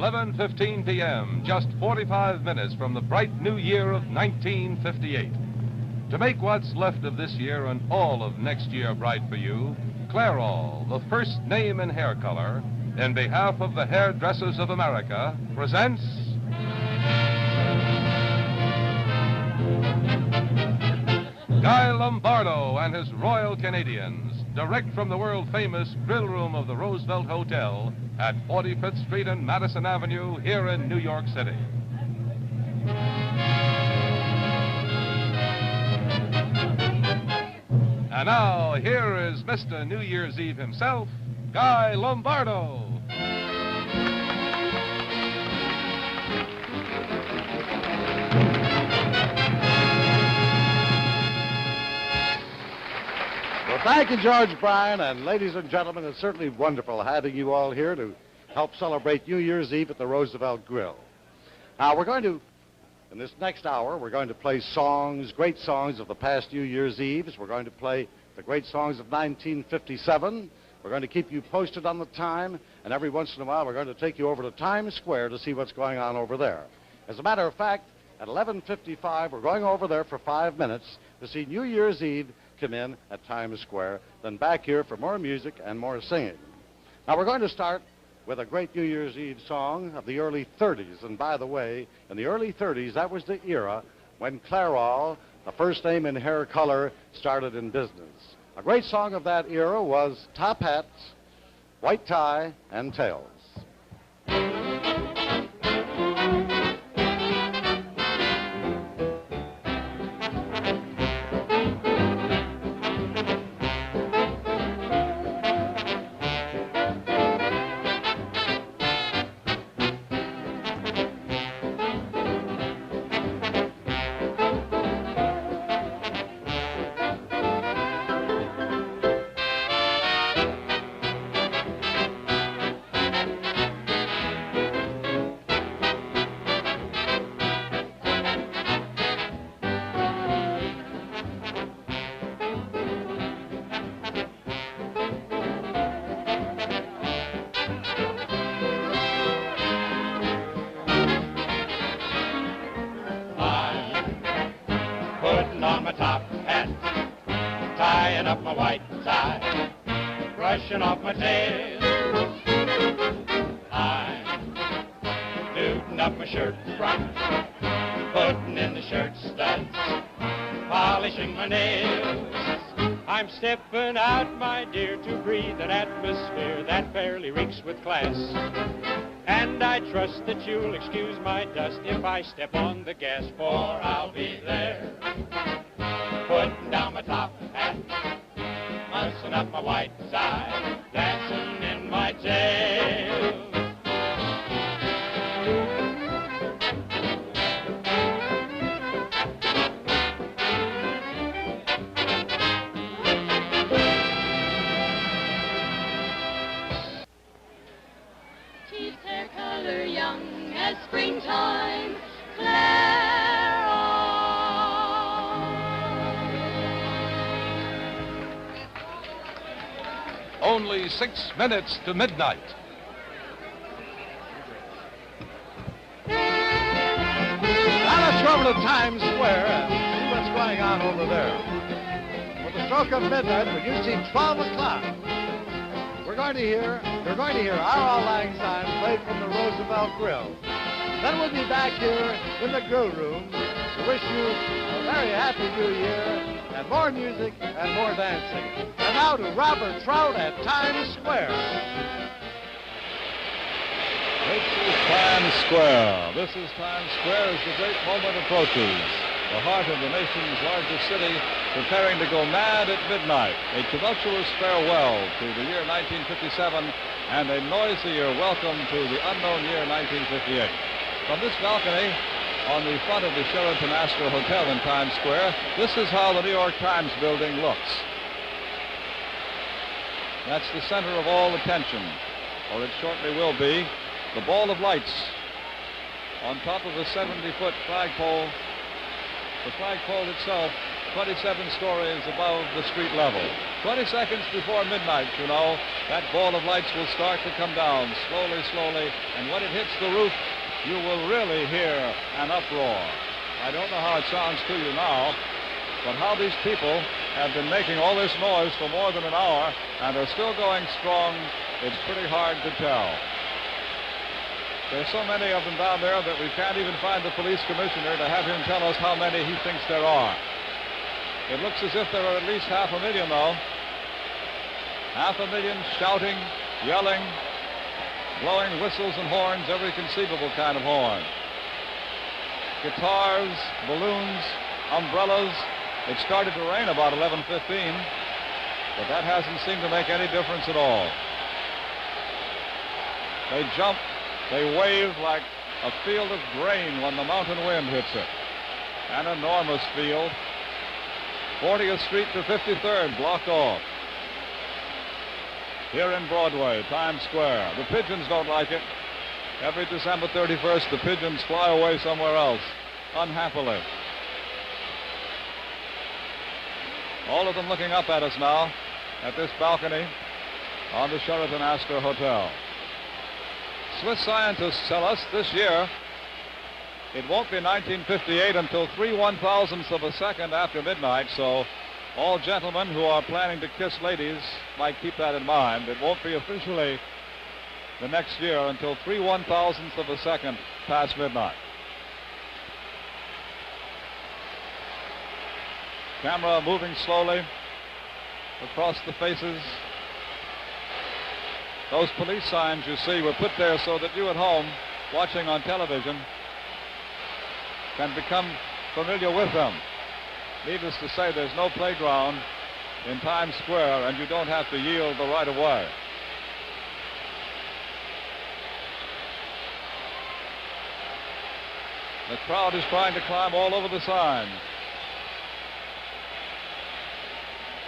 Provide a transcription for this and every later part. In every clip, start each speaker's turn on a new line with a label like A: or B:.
A: 11:15 p.m., just 45 minutes from the bright new year of 1958. To make what's left of this year and all of next year bright for you, Clairol, the first name in hair color, in behalf of the Hairdressers of America, presents Guy Lombardo and his Royal Canadians, direct from the world-famous grill room of the Roosevelt Hotel at 45th Street and Madison Avenue here in New York City. And now, here is Mr. New Year's Eve himself, Guy Lombardo.
B: Well, thank you, George Bryan, and ladies and gentlemen, it's certainly wonderful having you all here to help celebrate New Year's Eve at the Roosevelt Grill. Now, in this next hour, we're going to play songs, great songs of the past New Year's Eves. We're going to play the great songs of 1957. We're going to keep you posted on the time, and every once in a while, we're going to take you over to Times Square to see what's going on over there. As a matter of fact, at 11:55, we're going over there for 5 minutes to see New Year's Eve come in at Times Square, then back here for more music and more singing. Now, we're going to start with a great New Year's Eve song of the early 30s. And by the way, in the early 30s, that was the era when Clairol, the first name in hair color, started in business. A great song of that era was Top Hats, White Tie, and Tails.
C: Brushing off my tail. I'm looting up my shirt front, putting in the shirt studs, polishing my nails. I'm stepping out, my dear, to breathe an atmosphere that fairly reeks with class. And I trust that you'll excuse my dust if I step on the gas, for I'll be there, putting down my top hat, mussing up my white side, dancing in my tail.
D: She's hair color young as springtime,
A: Only 6 minutes to midnight.
B: Now let's go over to Times Square and see what's going on over there. With the stroke of midnight, when you see 12 o'clock, you're going to hear Our Auld Lang Syne played from the Roosevelt Grill. Then we'll be back here in the grill room to wish you a very happy New Year and more music and more dancing. And now to Robert Trout at Times Square.
E: This is Times Square. This is Times Square as the great moment approaches. The heart of the nation's largest city preparing to go mad at midnight. A tumultuous farewell to the year 1957 and a noisier welcome to the unknown year 1958. From this balcony on the front of the Sheraton Astor Hotel in Times Square, this is how the New York Times building looks. That's the center of all attention, or it shortly will be. The ball of lights on top of a 70-foot flagpole. The flagpole itself 27 stories above the street level. 20 seconds before midnight, you know, that ball of lights will start to come down slowly, slowly, and when it hits the roof, you will really hear an uproar. I don't know how it sounds to you now, but how these people have been making all this noise for more than an hour and are still going strong, it's pretty hard to tell. There's so many of them down there that we can't even find the police commissioner to have him tell us how many he thinks there are. It looks as if there are at least 500,000, though. 500,000 shouting, yelling, blowing whistles and horns, every conceivable kind of horn. Guitars, balloons, umbrellas. It started to rain about 11:15, but that hasn't seemed to make any difference at all. They jump, they wave like a field of grain when the mountain wind hits it. An enormous field. 40th Street to 53rd blocked off. Here in Broadway, Times Square. The pigeons don't like it. Every December 31st, the pigeons fly away somewhere else, unhappily. All of them looking up at us now at this balcony on the Sheraton Astor Hotel. Swiss scientists tell us this year it won't be 1958 until 3/1000ths of a second after midnight, so all gentlemen who are planning to kiss ladies might keep that in mind. It won't be officially the next year until 3/1000ths of a second past midnight. Camera moving slowly across the faces. Those police signs you see were put there so that you at home watching on television can become familiar with them. Needless to say, there's no playground in Times Square, and you don't have to yield the right of way. The crowd is trying to climb all over the signs.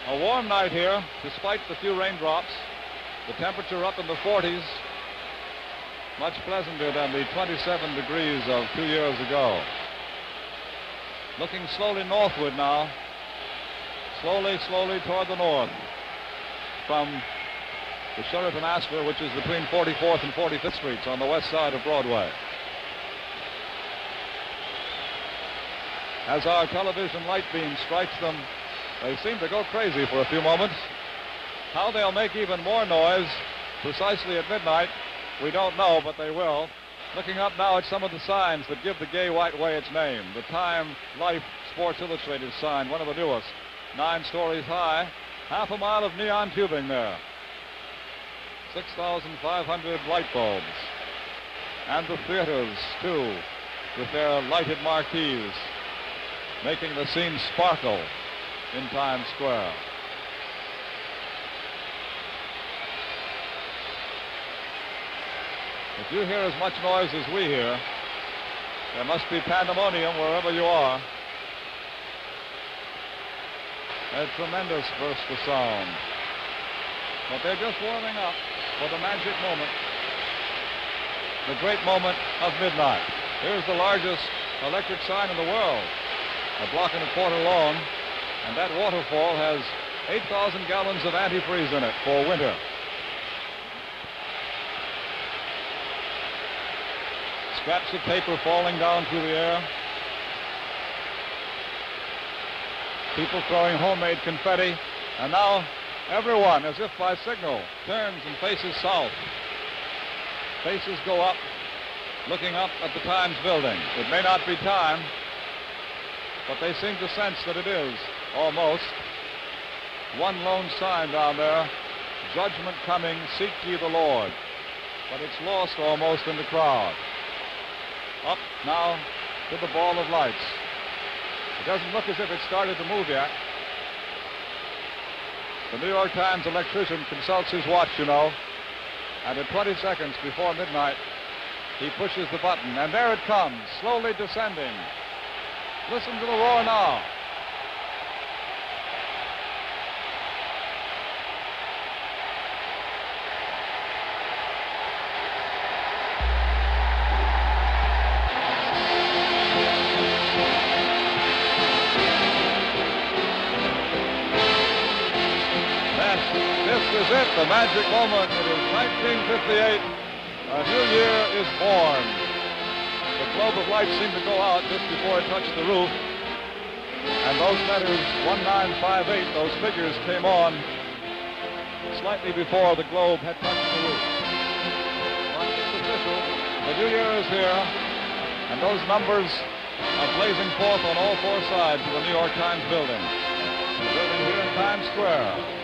E: A warm night here, despite the few raindrops. The temperature up in the 40s, much pleasanter than the 27 degrees of 2 years ago. Looking slowly northward now, slowly, slowly toward the north from the Sheraton Astor, which is between 44th and 45th Streets on the west side of Broadway. As our television light beam strikes them, they seem to go crazy for a few moments. How they'll make even more noise precisely at midnight, we don't know, but they will. Looking up now at some of the signs that give the Gay White Way its name. The Time, Life, Sports Illustrated sign, one of the newest, 9 stories high, half a mile of neon tubing there. 6,500 light bulbs. And the theaters, too, with their lighted marquees, making the scene sparkle in Times Square. If you hear as much noise as we hear, there must be pandemonium wherever you are. A tremendous burst of sound. But they're just warming up for the magic moment, the great moment of midnight. Here's the largest electric sign in the world, 1.25 blocks long, and that waterfall has 8,000 gallons of antifreeze in it for winter. Scraps of paper falling down through the air. People throwing homemade confetti. And now everyone, as if by signal, turns and faces south. Faces go up, looking up at the Times building. It may not be time, but they seem to sense that it is, almost. One lone sign down there, judgment coming, seek ye the Lord. But it's lost almost in the crowd. Up now to the ball of lights. It doesn't look as if it started to move yet. The New York Times electrician consults his watch, you know, and at 20 seconds before midnight, he pushes the button, and there it comes, slowly descending. Listen to the roar now. is it, the magic moment. It is 1958. A new year is born. The globe of light seemed to go out just before it touched the roof. And those letters 1958, those figures came on slightly before the globe had touched the roof. But it's official. The new year is here. And those numbers are blazing forth on all four sides of the New York Times building. The building here in Times Square.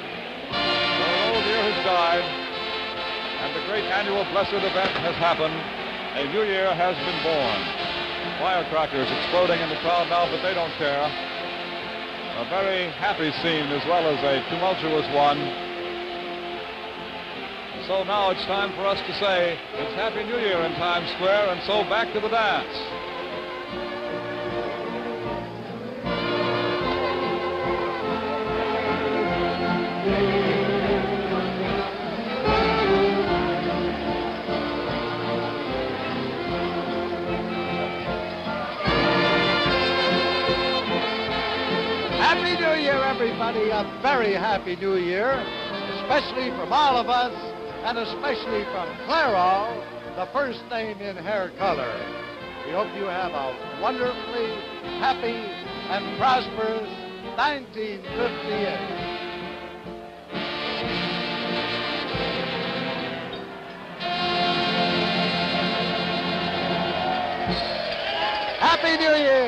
E: So an old year has died, and the great annual blessed event has happened. A new year has been born. Firecrackers exploding in the crowd now, but they don't care. A very happy scene as well as a tumultuous one. So now it's time for us to say it's Happy New Year in Times Square, and so back to the dance.
B: Happy New Year, everybody. A very happy New Year, especially from all of us, and especially from Clairol, the first name in hair color. We hope you have a wonderfully happy and prosperous 1958. Happy New Year!